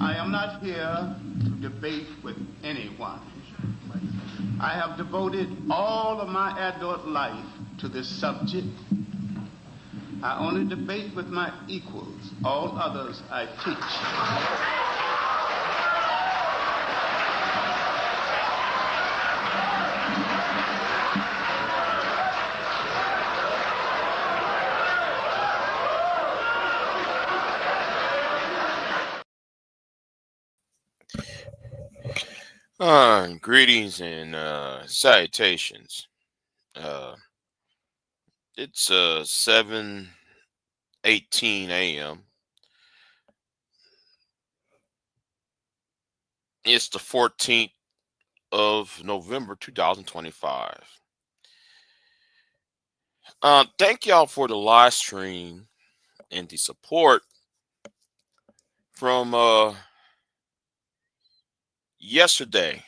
I am not here to debate with anyone. I have devoted all of my adult life to this subject. I only debate with my equals. All others I teach. Greetings and salutations. Uh, it's 7:18 a.m. It's the 14th of November 2025. Thank y'all for the live stream and the support from yesterday.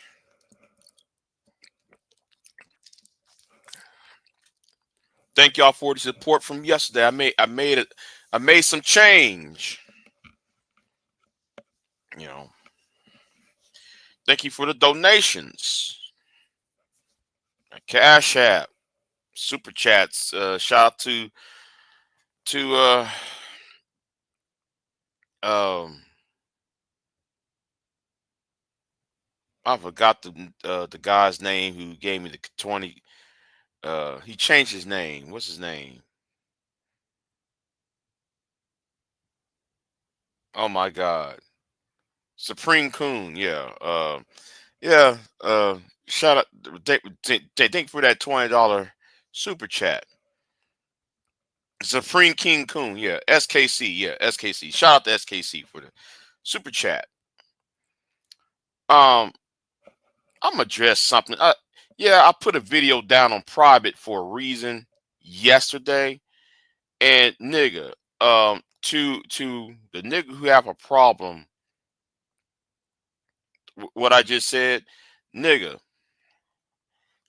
Thank y'all for the support from yesterday. I made some change. You know, thank you for the donations. Cash App, super chats. Shout out to um I forgot the guy's name who gave me the 20. He changed his name. What's his name? Oh my God, Supreme Coon. Yeah. Yeah. Shout out. Thank you for that $20 super chat. Supreme King Coon. Yeah. SKC. Yeah. SKC. Shout out to SKC for the super chat. Um, I'm gonna address something. Yeah, I put a video down on private for a reason yesterday. And nigga, to the nigga who have a problem, what I just said, nigga,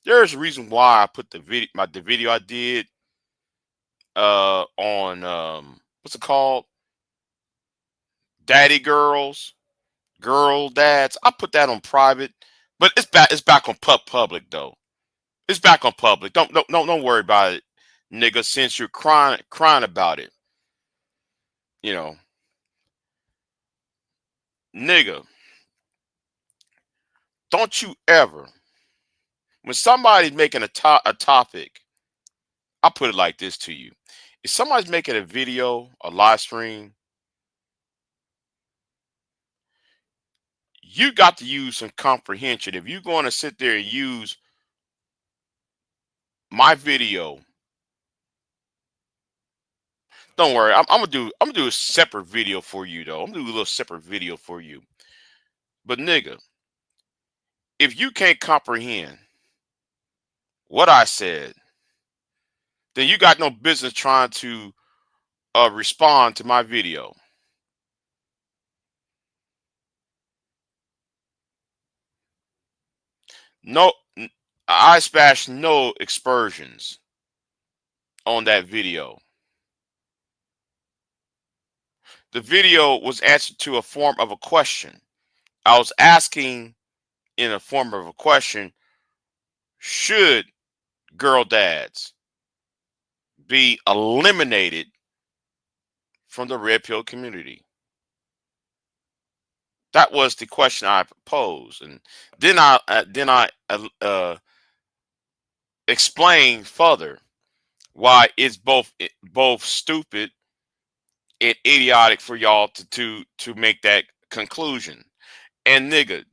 there's a reason why I put the video I did on what's it called, daddy girl dads. I put that on private, but it's back on public though. It's back on public. Don't worry about it, nigga. Since you're crying about it, you know, nigga, don't you ever, when somebody's making a topic, I put it like this to you. If somebody's making a video, a live stream, you got to use some comprehension. If you're going to sit there and use my video, don't worry. I'm gonna do a separate video for you though. I'm gonna do a little separate video for you. But nigga, if you can't comprehend what I said, then you got no business trying to respond to my video. No, I splashed no expressions on that video. The video was answered to a form of a question. I was asking in a form of a question, should girl dads be eliminated from the red pill community? That was the question I posed, and then I explained further why it's both stupid and idiotic for y'all to make that conclusion. And nigga,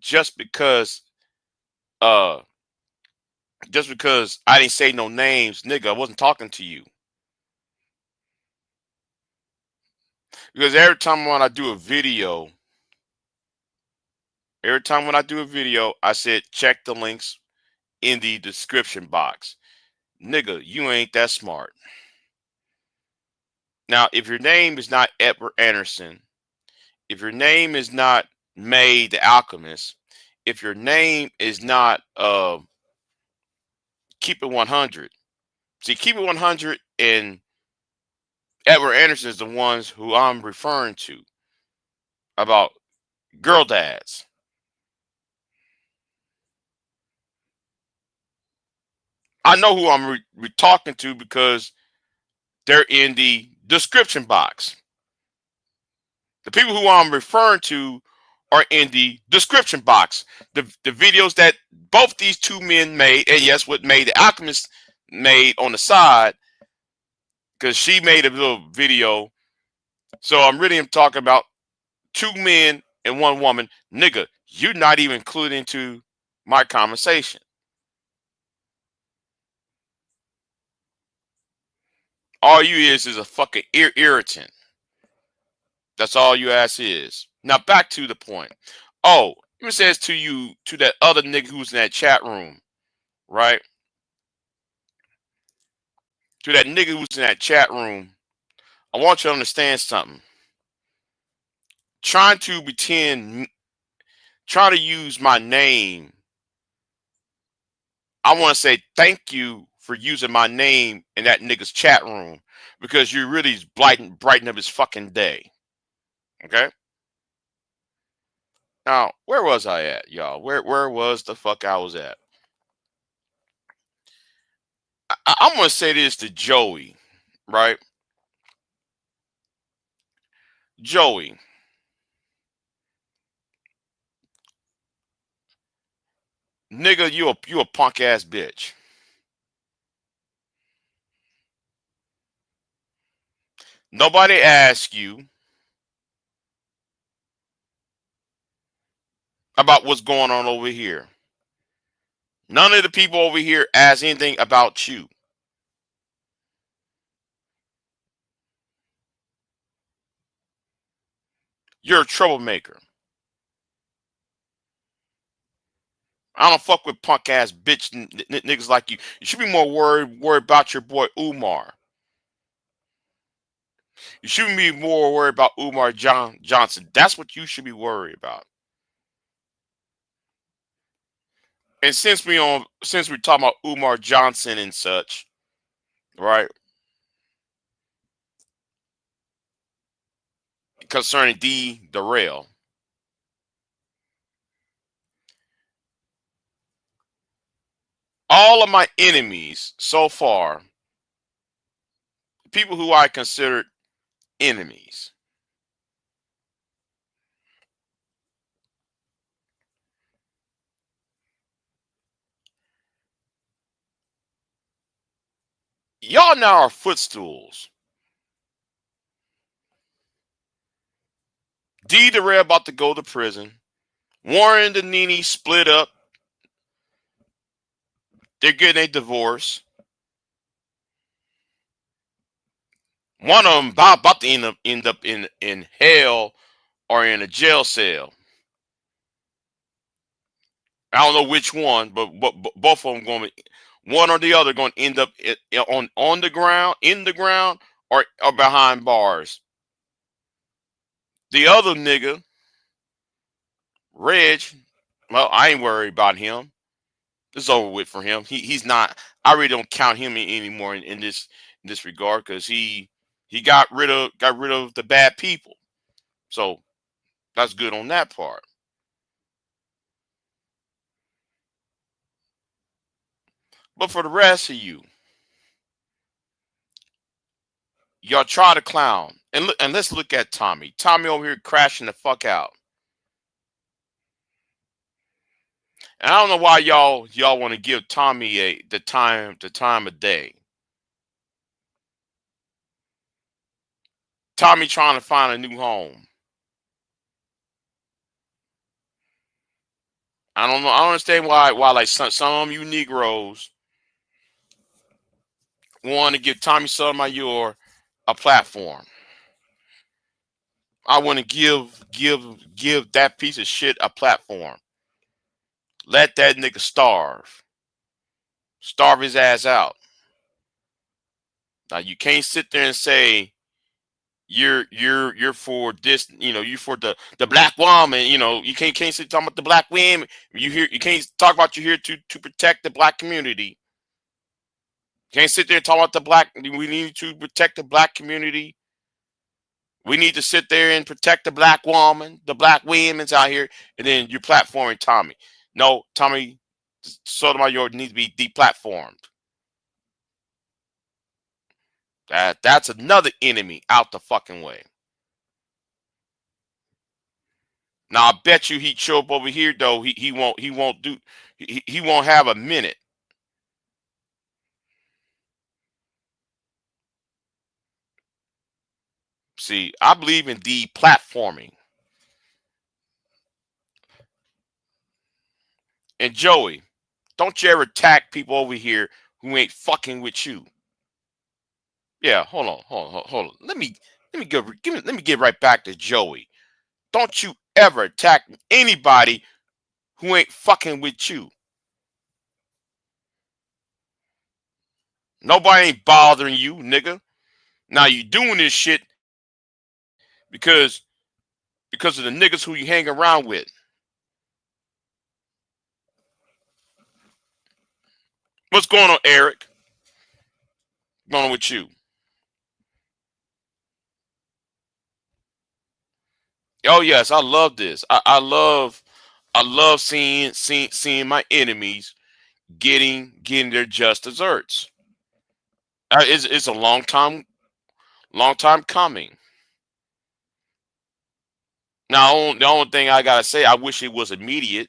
uh just because I didn't say no names, nigga, I wasn't talking to you. Because every time when I do a video, I said check the links in the description box. Nigga, you ain't that smart. Now, if your name is not Edward Anderson, if your name is not May the Alchemist, if your name is not Keep It 100. See, Keep It 100 and Edward Anderson is the ones who I'm referring to about Girl dads. I know who I'm talking to because they're in the description box. The people who I'm referring to are in the description box. The videos that both these two men made, and yes, what made the Alchemist made on the side, because she made a little video. So I'm really talking about two men and one woman. Nigga, you're not even included into my conversation. All you is a fucking irritant. That's all you ass is. Now back to the point. Oh, let me say this to you, to that other nigga who's in that chat room, right? To that nigga who's in that chat room, I want you to understand something. Trying to pretend, trying to use my name. I want to say thank you for using my name in that nigga's chat room because you really brighten up his fucking day. Okay. Now, where was I at, y'all? Where was the fuck I was at? I'm gonna say this to Joey, right? Joey, nigga, you a punk ass bitch. Nobody asked you about what's going on over here. None of the people over here asked anything about you. You're a troublemaker. I don't fuck with punk ass bitch niggas like you. You should be more worried about your boy Umar. You should be more worried about Umar Johnson. That's what you should be worried about. And since we're talking about Umar Johnson and such, right? Concerning the rail, all of my enemies so far, people who I considered enemies, y'all now are footstools. D the rail about to go to prison. Warren and Nene split up. They're getting a divorce. One of them about to end up in hell or in a jail cell. I don't know which one, but both of them going to, one or the other going to end up on the ground, in the ground, or behind bars. The other nigga, Reg, well, I ain't worried about him. It's over with for him. He's not. I really don't count him anymore in this regard because he got rid of the bad people. So that's good on that part. But for the rest of you, y'all try to clown. And let's look at Tommy. Tommy over here crashing the fuck out. And I don't know why y'all want to give Tommy the time of day. Tommy trying to find a new home. I don't know. I don't understand why like some of you Negroes want to give Tommy Sotomayor a platform. I want to give that piece of shit a platform. Let that nigga starve. Starve his ass out. Now you can't sit there and say you're for this, you for the black woman, you can't sit talking about the black women. You can't talk about you're here to protect the black community. You can't sit there and talk about the black. We need to protect the black community. We need to sit there and protect the black woman, the black women's out here, and then you're platforming Tommy. No, Tommy Sotomayor needs to be deplatformed. That's another enemy out the fucking way. Now I bet you he'd show up over here though. He won't have a minute. See, I believe in deplatforming. And Joey, don't you ever attack people over here who ain't fucking with you. Yeah, hold on. Let me get right back to Joey. Don't you ever attack anybody who ain't fucking with you. Nobody ain't bothering you, nigga. Now you doing this shit because of the niggas who you hang around with. What's going on, Eric? What's going on with you? Oh yes, I love this. I love seeing my enemies getting their just desserts. It's a long time coming. Now the only thing I gotta say, I wish it was immediate.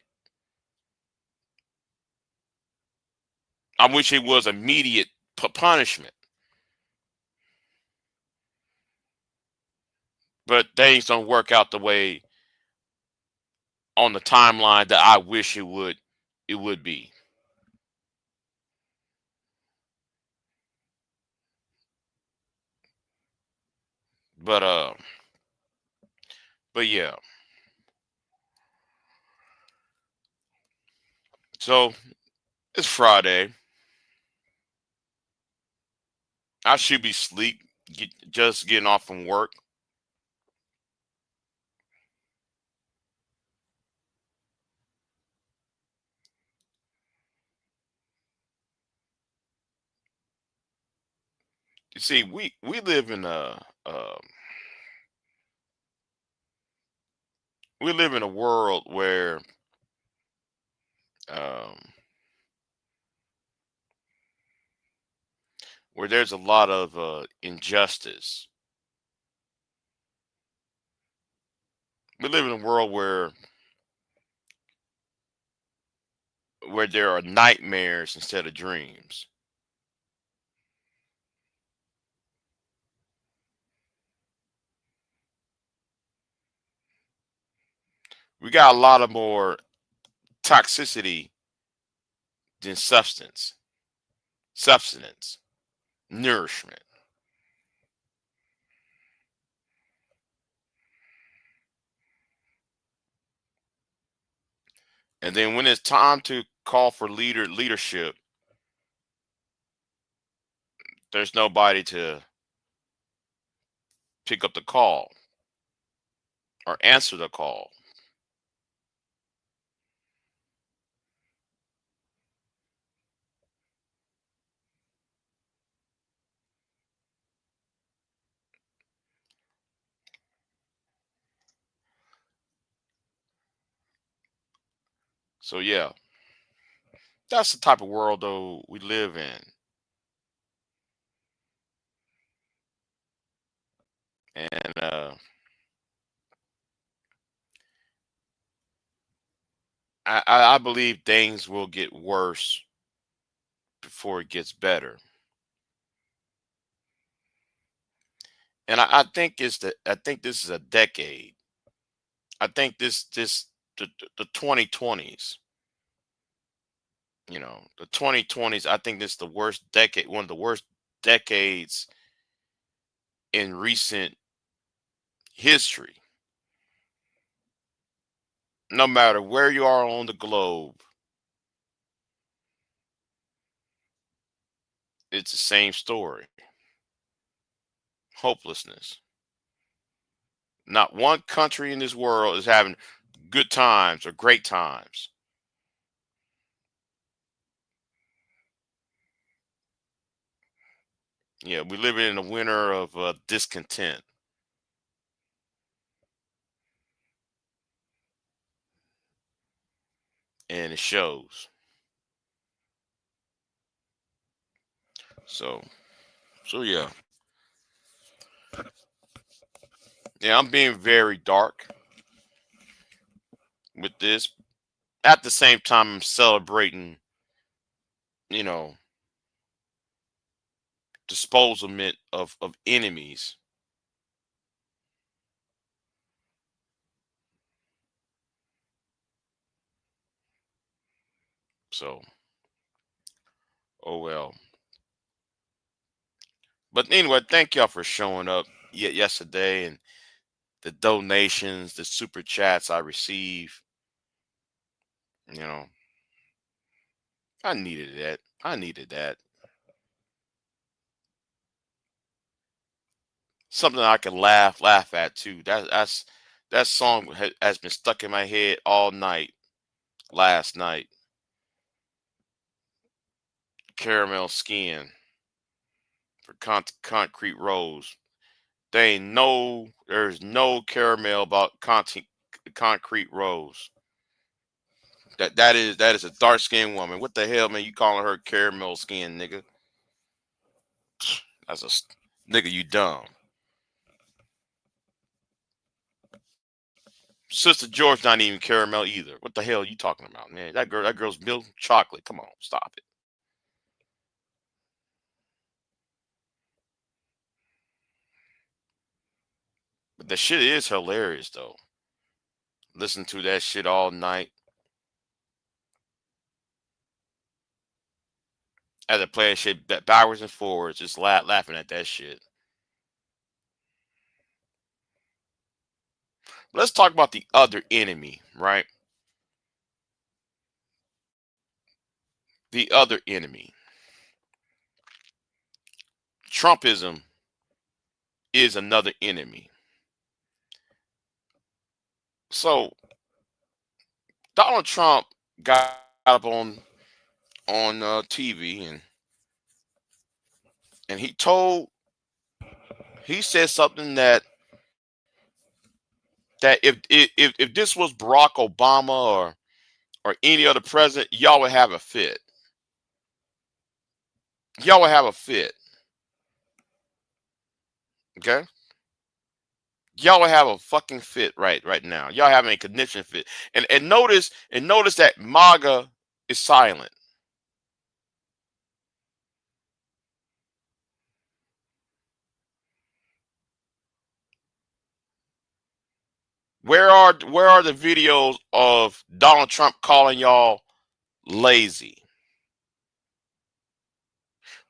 I wish it was immediate punishment. But things don't work out the way on the timeline that I wish it would be. But yeah. So it's Friday. I should be sleep, just getting off from work. You see, we live in a world um, where there's a lot of injustice. We live in a world where there are nightmares instead of dreams. We got a lot of more toxicity than substance, nourishment. And then when it's time to call for leadership, there's nobody to pick up the call or answer the call. So yeah, that's the type of world though we live in. And I believe things will get worse before it gets better. And I think I think this is a decade. I think the 2020s, the 2020s, I think this is the worst decade, one of the worst decades in recent history. No matter where you are on the globe, it's the same story. Hopelessness. Not one country in this world is having good times or great times. Yeah, we live in a winter of discontent. and it shows. So, yeah, I'm being very dark with this. At the same time, I'm celebrating, you know, disposalment of enemies. So, oh well. But anyway, thank y'all for showing up yesterday, and the donations, the super chats I received. You know, I needed that. I needed that. Something I can laugh at too. That song has been stuck in my head all night. Last night, Caramel Skin for Concrete Rose. There's no caramel about Concrete Rose. That is a dark skinned woman. What the hell, man? You calling her caramel skin, nigga? That's nigga. You dumb. Sister George not even caramel either. What the hell are you talking about, man? That girl's milk chocolate. Come on, stop it. But the shit is hilarious though. Listen to that shit all night. As a player shit backwards and forwards, just laughing at that shit. Let's talk about the other enemy, right? The other enemy. Trumpism is another enemy. So Donald Trump got up on TV, and he said something that if this was Barack Obama or any other president, y'all would have a fit. Y'all would have a fit. Okay? Y'all would have a fucking fit right now. Y'all having a conniption fit. And notice that MAGA is silent. Where are the videos of Donald Trump calling y'all lazy?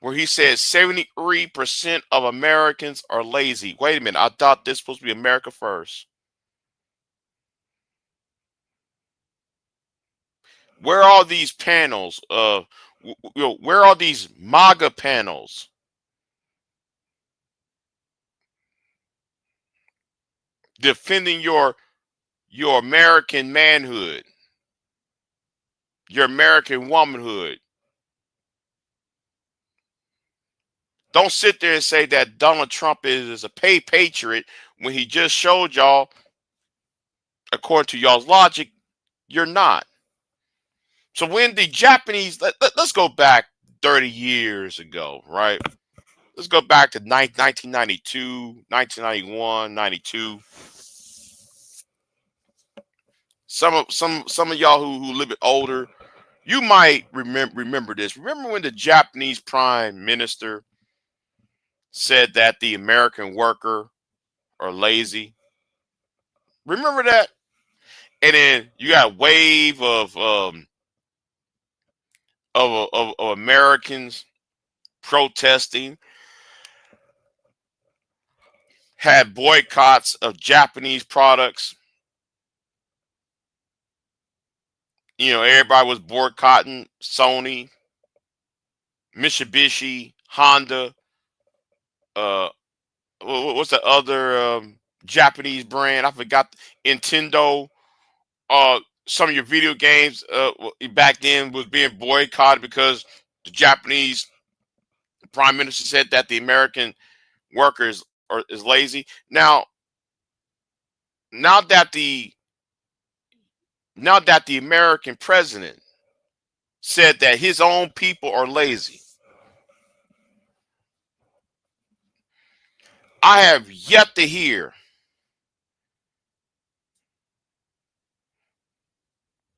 Where he says 73% of Americans are lazy. Wait a minute, I thought this was supposed to be America first. Where are these panels? Where are these MAGA panels defending your American manhood, your American womanhood? Don't sit there and say that Donald Trump is a patriot when he just showed y'all, according to y'all's logic, you're not. So when the Japanese, let's go back 30 years ago, right? Let's go back to 1992, 1991, 92. Some of y'all who live it older, you might remember this. Remember when the Japanese prime minister said that the American worker are lazy? Remember that? And then you got a wave of Americans protesting, had boycotts of Japanese products. Everybody was boycotting Sony, Mitsubishi, Honda. Uh, what's the other Japanese brand? I forgot. Nintendo. Some of your video games back then was being boycotted because the Japanese prime minister said that the American workers is lazy. Now that the now that the American president said that his own people are lazy, I have yet to hear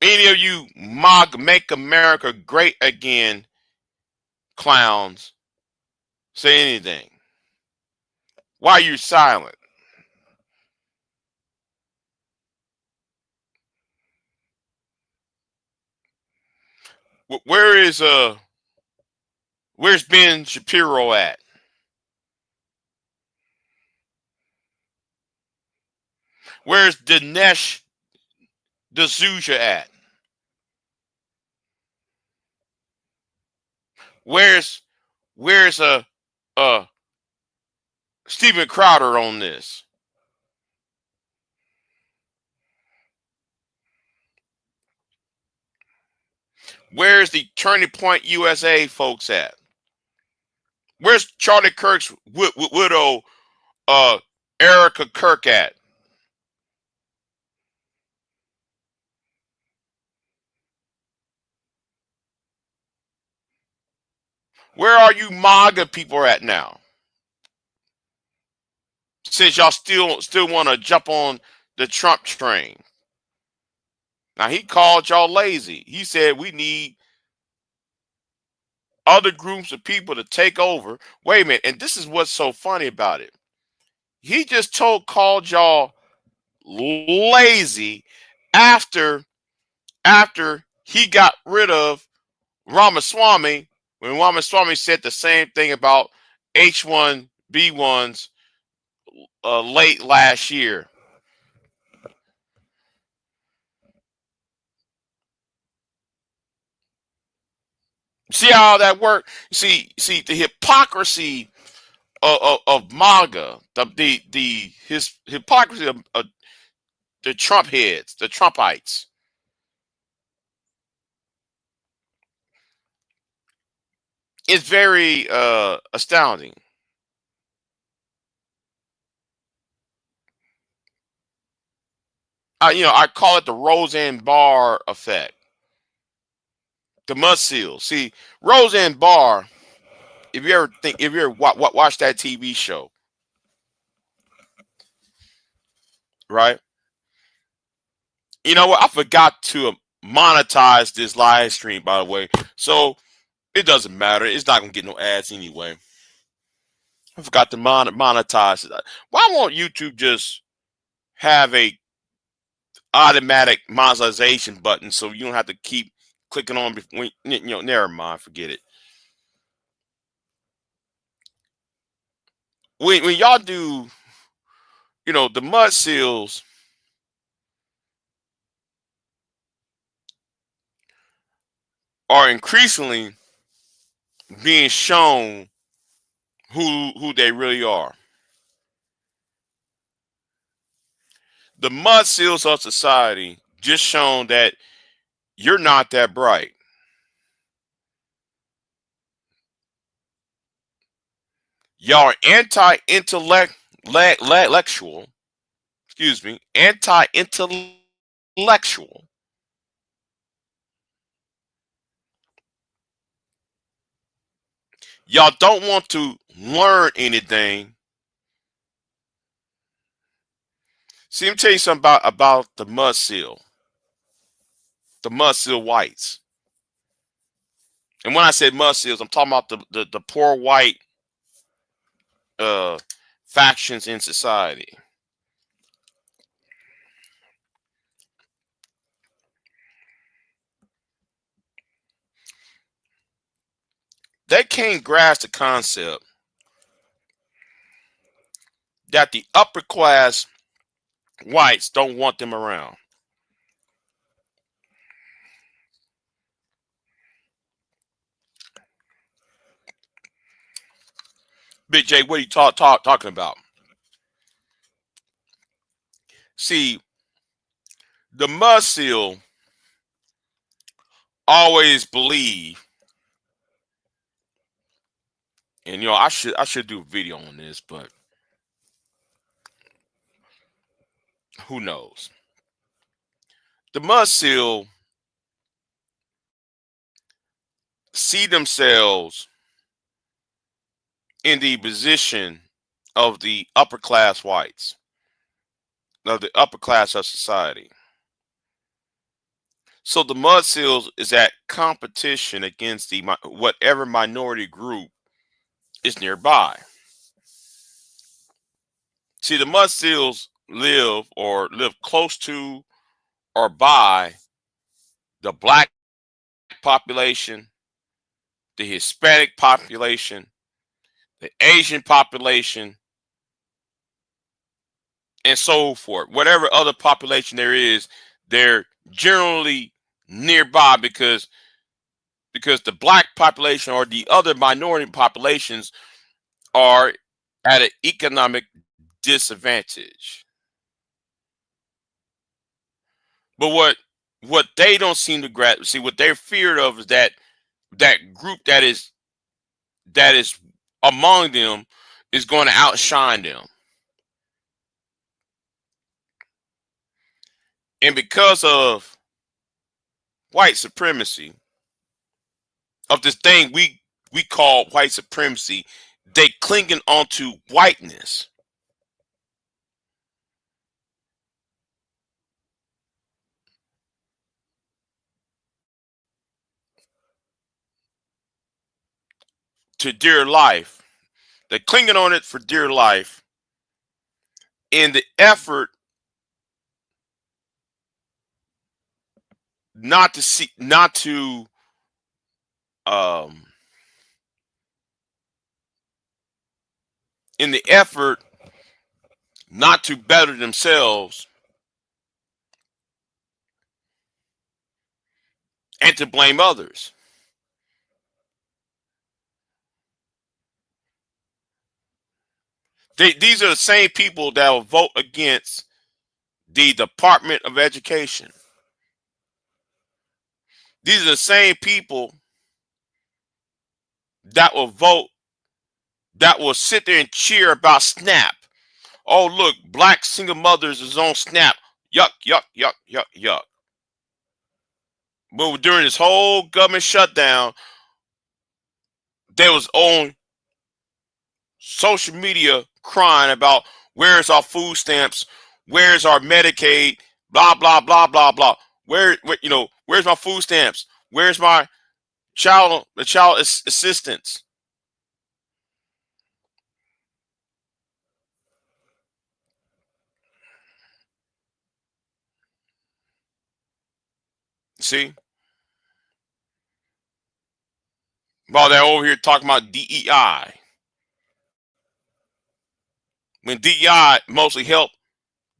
any of you Make America Great Again clowns say anything. Why are you silent? Where is where's Ben Shapiro at? Where's Dinesh D'Souza at? Where's where's uh Steven Crowder on this? Where's the Turning Point USA folks at? Where's Charlie Kirk's widow, uh, Erica Kirk at? Where are you MAGA people at now? Since y'all still want to jump on the Trump train. Now he called y'all lazy. He said we need other groups of people to take over. Wait a minute, and this is what's so funny about it. He just called y'all lazy after he got rid of Ramaswamy, when Ramaswamy said the same thing about H1B1s late last year. See how that worked? See the hypocrisy of MAGA, his hypocrisy of the Trump heads, the Trumpites. It's very astounding. I call it the Roseanne Barr effect. The mud seals. See, Roseanne Barr, if you ever watch that TV show, right? You know what? I forgot to monetize this live stream, by the way. So it doesn't matter. It's not gonna get no ads anyway. I forgot to monetize it. Why won't YouTube just have a automatic monetization button so you don't have to keep clicking on before, never mind, forget it. When y'all do, the mud seals are increasingly being shown who they really are. The mud seals of society just shown that you're not that bright. Y'all are anti-intellectual, excuse me, anti-intellectual. Y'all don't want to learn anything. See, let me tell you something about the mud seal whites. And when I say mud seals, I'm talking about the poor white factions in society. They can't grasp the concept that the upper class whites don't want them around. Big J, what are you talking about? See, the mud seal always believe, and I should do a video on this, but who knows? The mud seal see themselves in the position of the upper class whites, of the upper class of society. So the mud seals is at competition against the whatever minority group is nearby. See, the mud seals live close to or by the black population, the Hispanic population, the Asian population, and so forth. Whatever other population there is, they're generally nearby because the black population or the other minority populations are at an economic disadvantage. But what they don't seem to see, what they're feared of is that group that is among them is going to outshine them. And because of white supremacy, of this thing we call white supremacy, they clinging onto whiteness. To dear life. They're clinging on it for dear life in the effort not to see, not to um in the effort not to better themselves and to blame others. These are the same people that will vote against the Department of Education. These are the same people that will vote, that will sit there and cheer about SNAP. Oh, look, black single mothers is on SNAP. Yuck, yuck, yuck, yuck, yuck. But during this whole government shutdown, they was on social media crying about where's our food stamps, where's our Medicaid, blah blah blah blah blah. Where's my food stamps? Where's my child assistance? See, while they're over here talking about DEI, when DEI mostly helped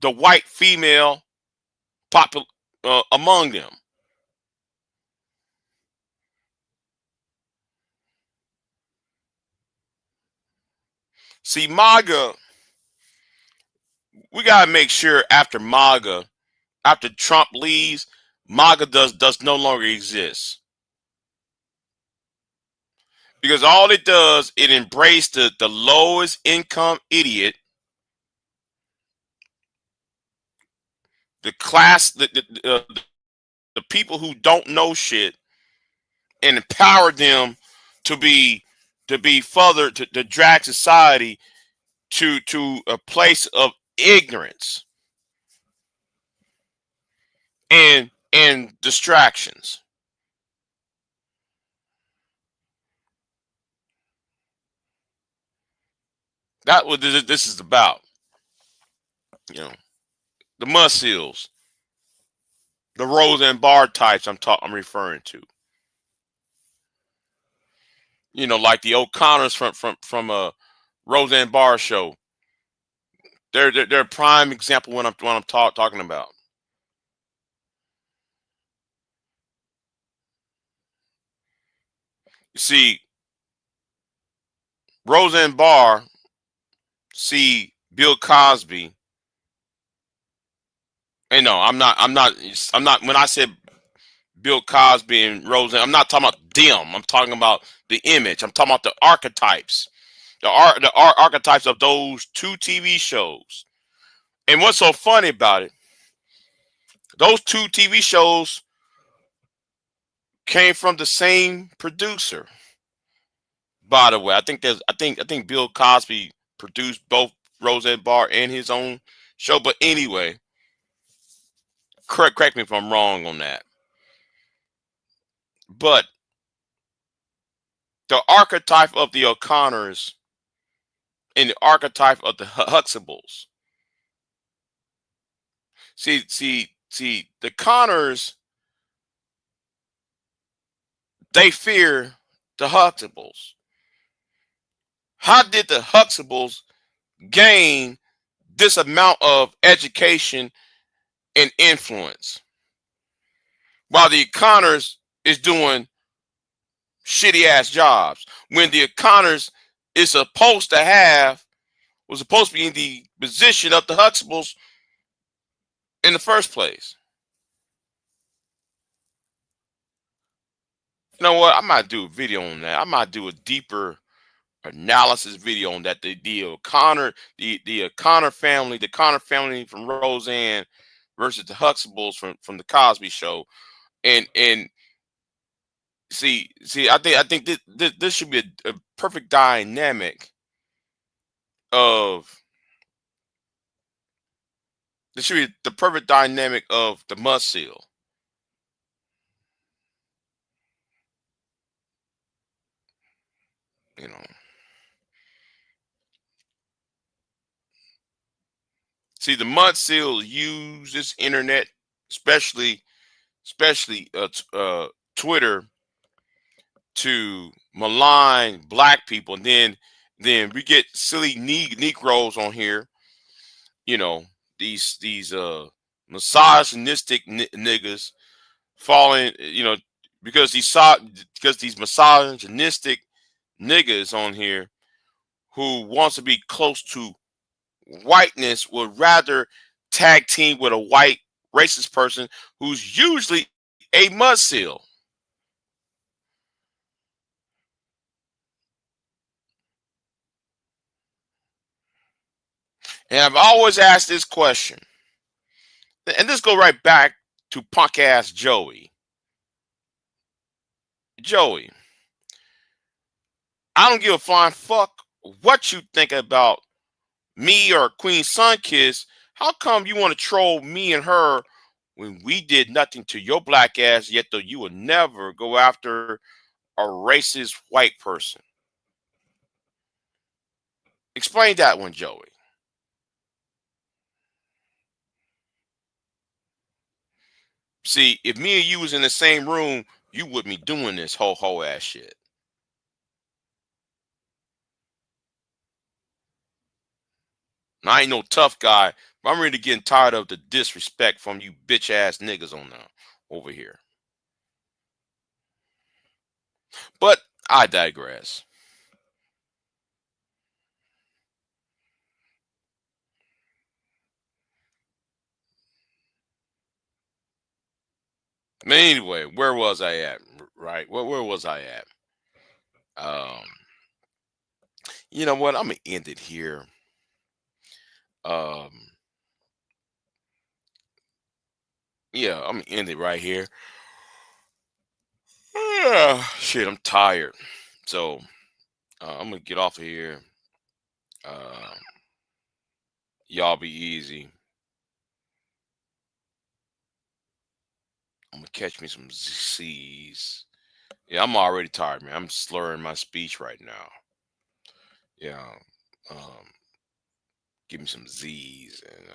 the white female among them. See, MAGA, we gotta make sure after MAGA, after Trump leaves, MAGA does no longer exist. Because all it does, it embraces the lowest income idiot, the class, the people who don't know shit, and empower them to be further to drag society to a place of ignorance and distractions. That's what this is about. You know, the mud seals, the Rose and Bar types I'm referring to. You know, like the O'Connors from a Roseanne Barr show. They're a prime example when I'm talking about. You see, Roseanne Barr see Bill Cosby. And no, I'm not. When I said Bill Cosby and Roseanne, I'm not talking about them. I'm talking about the image. I'm talking about the archetypes, the archetypes of those two TV shows. And what's so funny about it? Those two TV shows came from the same producer. By the way, I think Bill Cosby produced both Roseanne Barr and his own show. But anyway, correct me if I'm wrong on that. But the archetype of the O'Connors and the archetype of the Huxtables. See, the Connors, they fear the Huxtables. How did the Huxtables gain this amount of education and influence while the Connors is doing shitty ass jobs? When the Connors is supposed to have, was supposed to be in the position of the Huxtables in the first place. You know what? I might do a video on that. I might do a deeper analysis video on that. The O'Connor, the O'Connor family, the Connor family from Roseanne versus the Huxtables from the Cosby Show, and see, I think this should be a perfect dynamic of this should be the perfect dynamic of the mud seal. You know, see, the mud seal use this internet, especially Twitter, to malign black people, and then we get silly Negroes on here. You know, these misogynistic niggas falling. You know, because these misogynistic niggas on here who wants to be close to whiteness would rather tag team with a white racist person who's usually a mud seal. And I've always asked this question, and this go right back to punk ass Joey. Joey, I don't give a flying fuck what you think about me or Queen Sunkiss. How come you want to troll me and her when we did nothing to your black ass, yet though you would never go after a racist white person? Explain that one, Joey. See, if me and you was in the same room, you wouldn't be doing this whole ass shit. Now, I ain't no tough guy, but I'm really getting tired of the disrespect from you bitch ass niggas on now over here. But I digress. But anyway, where was I at? Right? Where was I at? Um, you know what? I'm gonna end it here. Um, yeah, I'm gonna end it right here. Shit, I'm tired. So I'm gonna get off of here. Uh, y'all be easy. I'm gonna catch me some Z's. Yeah, I'm already tired, man. I'm slurring my speech right now. Yeah. Um, give me some Z's, and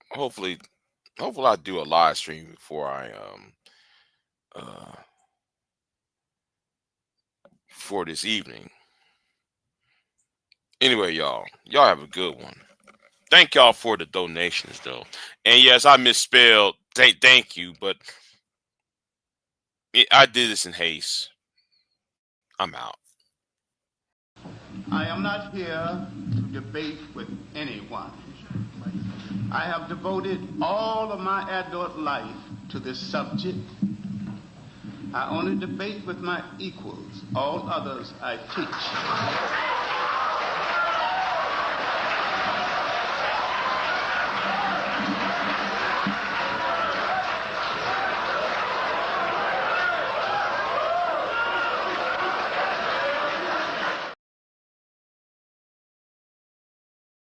hopefully, hopefully I do a live stream before I uh for this evening. Anyway, y'all have a good one. Thank y'all for the donations, though. And yes, I misspelled. Thank you, but I did this in haste. I'm out. I am not here to debate with anyone. I have devoted all of my adult life to this subject. I only debate with my equals. All others I teach.